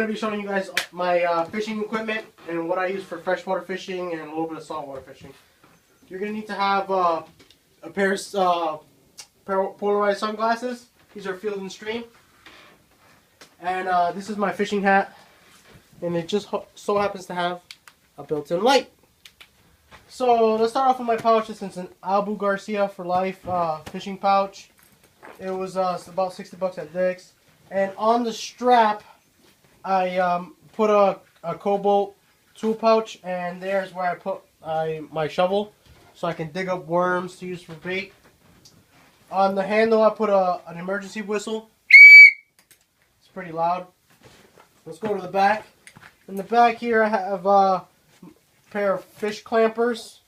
I'm going to be showing you guys my fishing equipment and what I use for freshwater fishing and a little bit of saltwater fishing. You're going to need to have a pair of polarized sunglasses. These are Field and Stream. And this is my fishing hat. And it just so happens to have a built-in light. So let's start off with my pouch. This is an Abu Garcia for Life fishing pouch. It was about 60 bucks at Dick's. And on the strap, I put a Cobalt tool pouch, and there's where I put my shovel, so I can dig up worms to use for bait. On the handle, I put an emergency whistle. It's pretty loud. Let's go to the back. In the back here, I have a pair of fish clampers.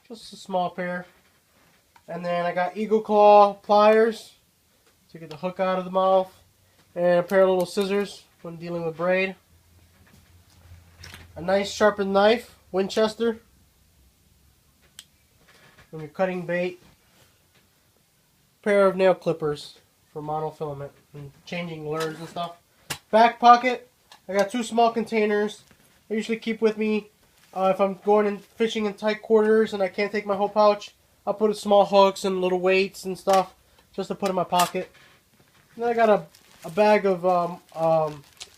Just a small pair. And then I got Eagle Claw pliers to get the hook out of the mouth. And a pair of little scissors when dealing with braid. A nice sharpened knife, Winchester, when you're cutting bait. A pair of nail clippers for monofilament and changing lures and stuff. Back pocket, I got 2 small containers. I usually keep with me if I'm going and fishing in tight quarters and I can't take my whole pouch. I'll put small hooks and little weights and stuff just to put in my pocket. And then I got a bag of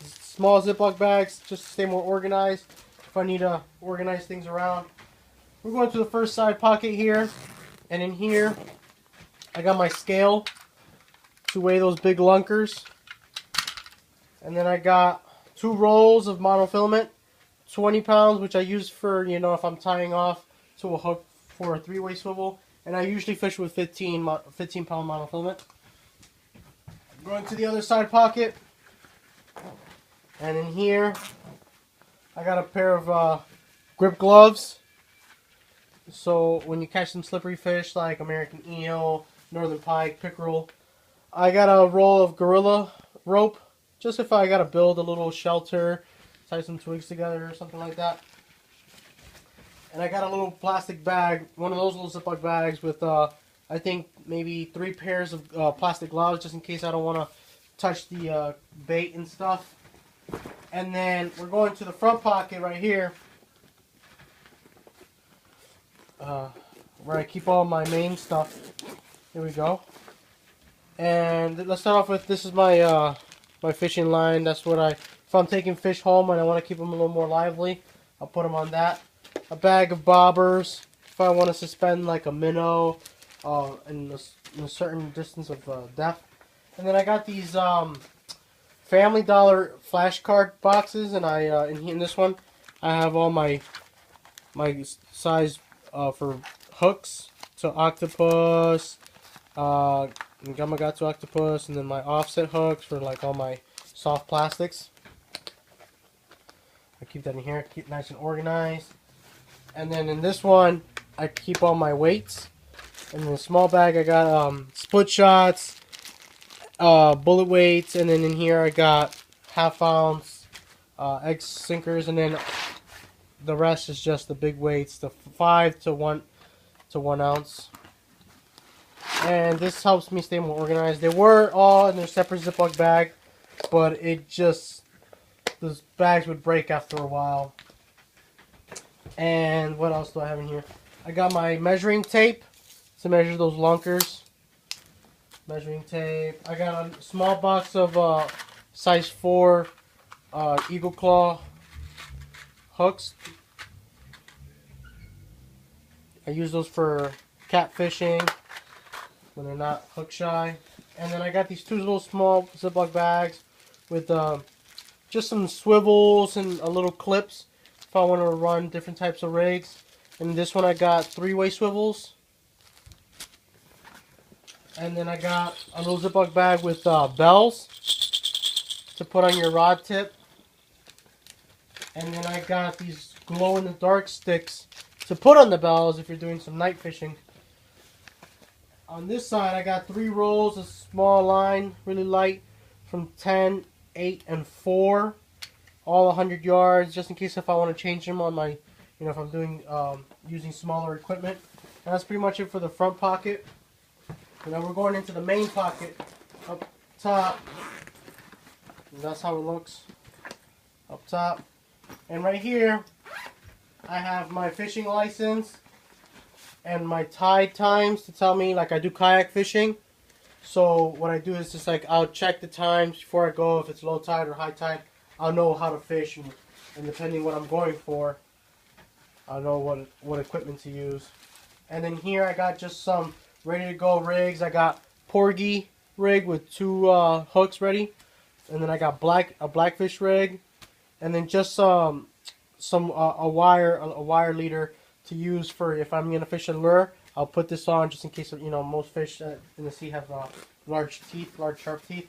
small Ziploc bags just to stay more organized if I need to organize things around. We're going to the first side pocket here, and in here I got my scale to weigh those big lunkers. And then I got 2 rolls of monofilament, 20 pounds, which I use for, if I'm tying off to a hook for a 3-way swivel. And I usually fish with 15 pound monofilament. Going to the other side pocket, and in here I got a pair of grip gloves, so when you catch some slippery fish like American eel, northern pike, pickerel. I got a roll of Gorilla rope, just if I gotta build a little shelter, tie some twigs together or something like that. And I got a little plastic bag, one of those little Ziploc bags with I think maybe 3 pairs of plastic gloves, just in case I don't want to touch the bait and stuff. And then we're going to the front pocket right here, where I keep all my main stuff. Here we go. And let's start off with, this is my my fishing line. That's what if I'm taking fish home and I want to keep them a little more lively, I'll put them on that. A bag of bobbers if I want to suspend like a minnow in a certain distance of depth. And then I got these Family Dollar flashcard boxes, and in this one I have all my size for hooks to octopus, Gamakatsu octopus, and then my offset hooks for like all my soft plastics. I keep that in here, keep it nice and organized. And then in this one I keep all my weights. In the small bag I got split shots, bullet weights, and then in here I got 1/2 ounce egg sinkers, and then the rest is just the big weights, the 5 to 1 ounce. And this helps me stay more organized. They were all in their separate Ziploc bag, but those bags would break after a while. And what else do I have in here? I got my measuring tape to measure those lunkers. Measuring tape. I got a small box of size 4 Eagle Claw hooks. I use those for catfishing when they're not hook shy. And then I got these 2 little small Ziploc bags with just some swivels and a little clips if I want to run different types of rigs. And this one I got 3-way swivels. And then I got a little Ziploc bag with bells to put on your rod tip. And then I got these glow-in-the-dark sticks to put on the bells if you're doing some night fishing. On this side, I got 3 rolls of small line, really light, from 10, 8, and 4. All 100 yards, just in case if I want to change them on my, if I'm doing using smaller equipment. And that's pretty much it for the front pocket. And now we're going into the main pocket up top. And that's how it looks up top. And right here, I have my fishing license and my tide times to tell me, like, I do kayak fishing. So what I do is just like I'll check the times before I go. If it's low tide or high tide, I'll know how to fish, and depending what I'm going for, I'll know what equipment to use. And then here I got just some ready to go rigs. I got Porgy rig with 2 hooks ready, and then I got a blackfish rig, and then just a wire leader to use for if I'm gonna fish a lure. I'll put this on just in case, you know, most fish in the sea have large sharp teeth.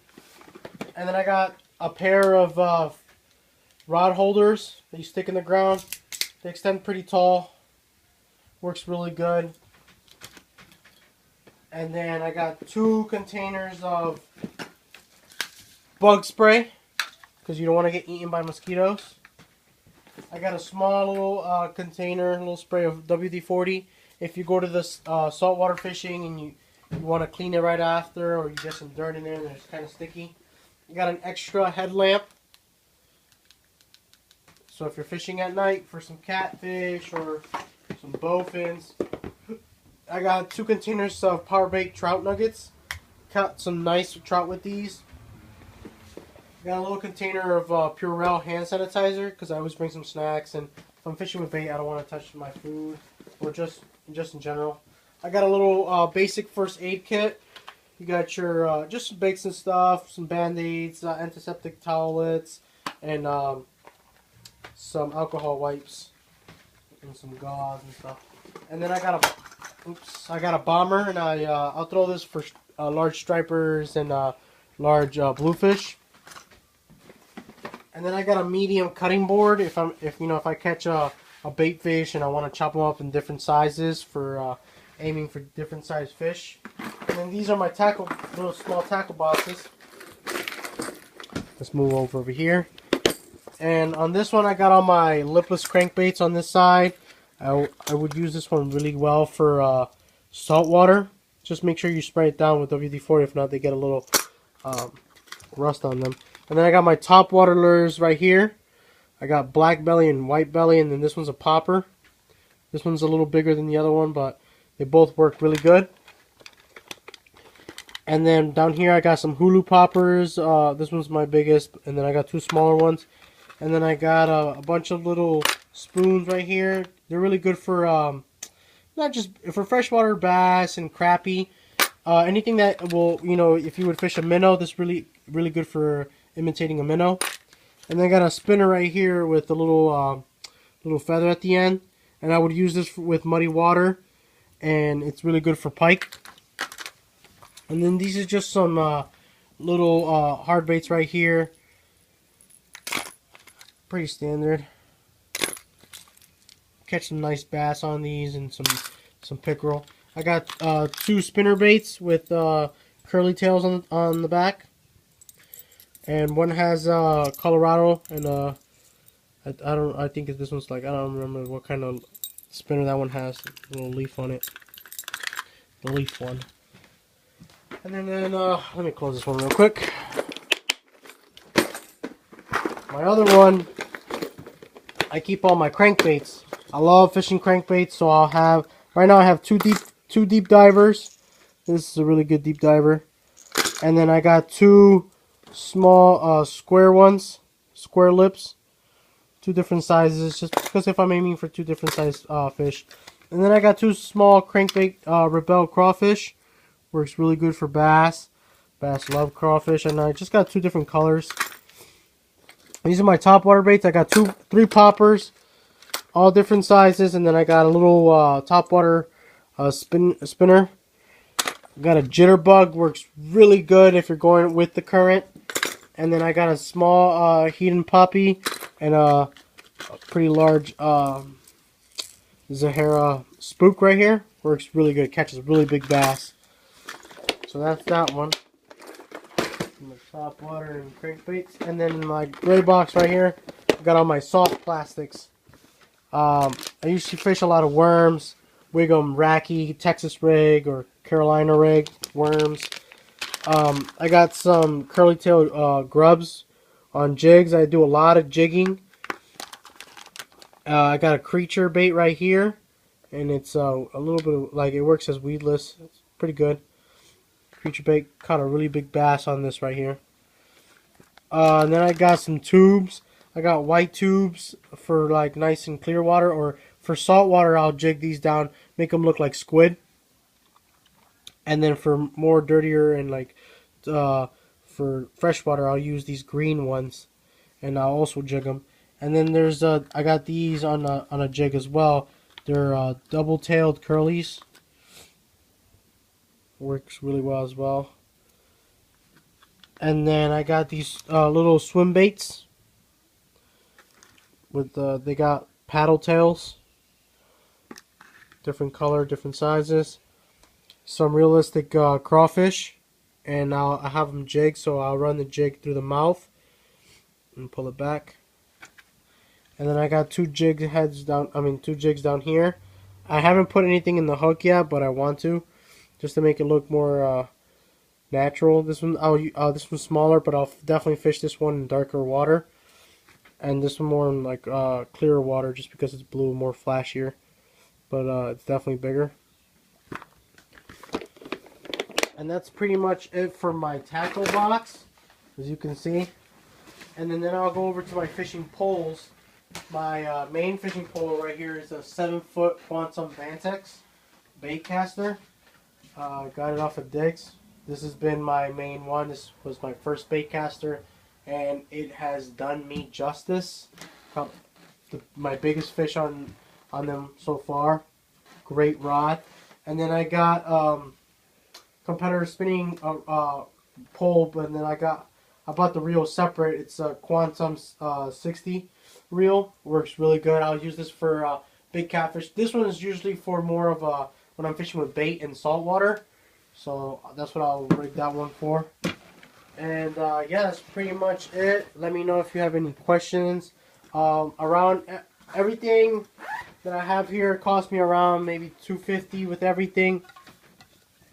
And then I got a pair of rod holders that you stick in the ground. They extend pretty tall. Works really good. And then I got 2 containers of bug spray because you don't want to get eaten by mosquitoes. I got a small little container, little spray of WD-40. If you go to the saltwater fishing and you want to clean it right after, or you get some dirt in there and it's kind of sticky. I got an extra headlamp. So if you're fishing at night for some catfish or some bowfins. I got 2 containers of power bait trout nuggets. Caught some nice trout with these. Got a little container of Purell hand sanitizer because I always bring some snacks, and if I'm fishing with bait, I don't want to touch my food or just in general. I got a little basic first aid kit. You got your just some bakes and stuff, some band-aids, antiseptic towelettes, and some alcohol wipes and some gauze and stuff. And then I got a bomber, and I'll throw this for large stripers and large bluefish. And then I got a medium cutting board if I catch a bait fish and I want to chop them up in different sizes for aiming for different size fish. And then these are my little small tackle boxes. Let's move over here. And on this one I got all my lipless crankbaits on this side. I would use this one really well for salt water. Just make sure you spray it down with WD-40, if not they get a little rust on them. And then I got my top water lures right here. I got black belly and white belly, and then this one's a popper. This one's a little bigger than the other one, but they both work really good. And then down here I got some hulu poppers. This one's my biggest, and then I got 2 smaller ones. And then I got a bunch of little spoons right here. They're really good for not just for freshwater bass and crappie. Anything that will, if you would fish a minnow, this is really good for imitating a minnow. And then I got a spinner right here with a little feather at the end, and I would use this with muddy water, and it's really good for pike. And then these are just some little hard baits right here, pretty standard. Catch some nice bass on these and some pickerel. I got 2 spinner baits with curly tails on the back. And one has Colorado, and I think this one's like, I don't remember what kind of spinner that one has. A little leaf on it. The leaf one. And then let me close this one real quick. My other one, I keep all my crankbaits. I love fishing crankbaits, so right now I have two deep divers. This is a really good deep diver. And then I got 2 small square ones, square lips, 2 different sizes, just because if I'm aiming for 2 different size fish. And then I got 2 small crankbait Rebel crawfish. Works really good for bass. Bass love crawfish. And I just got 2 different colors. These are my top water baits. I got 3 poppers, all different sizes, and then I got a little top water spinner. Got a jitterbug, works really good if you're going with the current. And then I got a small Hedon Poppy and a pretty large Zahara Spook right here. Works really good, catches really big bass. So that's that one. My top water and crankbaits. And then in my gray box right here, I got all my soft plastics. I usually fish a lot of worms, Wiggum, Racky, Texas rig, or Carolina rig, worms. I got some curly tail grubs, on jigs. I do a lot of jigging. I got a creature bait right here, and it's a little bit of, like, it works as weedless. It's pretty good. Creature bait, caught a really big bass on this right here. And then I got some tubes. I got white tubes for like nice and clear water, or for salt water I'll jig these down, make them look like squid. And then for more dirtier and like for freshwater I'll use these green ones, and I'll also jig them. And then there's I got these on a jig as well. They're double-tailed curlies. Works really well as well. And then I got these little swim baits with they got paddle tails, different color, different sizes. Some realistic crawfish, and I have them jigged, so I'll run the jig through the mouth and pull it back. And then I got two jigs down here. I haven't put anything in the hook yet, but I want to, just to make it look more natural. This one's smaller, but I'll definitely fish this one in darker water, and this one more in like clearer water, just because it's blue, more flashier. But it's definitely bigger. And that's pretty much it for my tackle box, as you can see. And then I'll go over to my fishing poles. My main fishing pole right here is a 7-foot Quantum Vantex bait caster. Got it off of Dick's. This has been my main one. This was my first bait caster, and it has done me justice. My biggest fish on them so far. Great rod. And then I got competitor spinning pole, but then I bought the reel separate. It's a Quantum 60 reel. Works really good. I'll use this for big catfish. This one is usually for more of when I'm fishing with bait and saltwater. So that's what I'll rig that one for. And yeah, that's pretty much it. Let me know if you have any questions. Around everything that I have here cost me around maybe $250 with everything.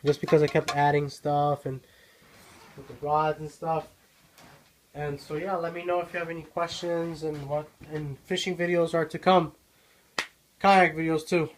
Just because I kept adding stuff and with the rods and stuff. And so yeah, let me know if you have any questions, and fishing videos are to come. Kayak videos too.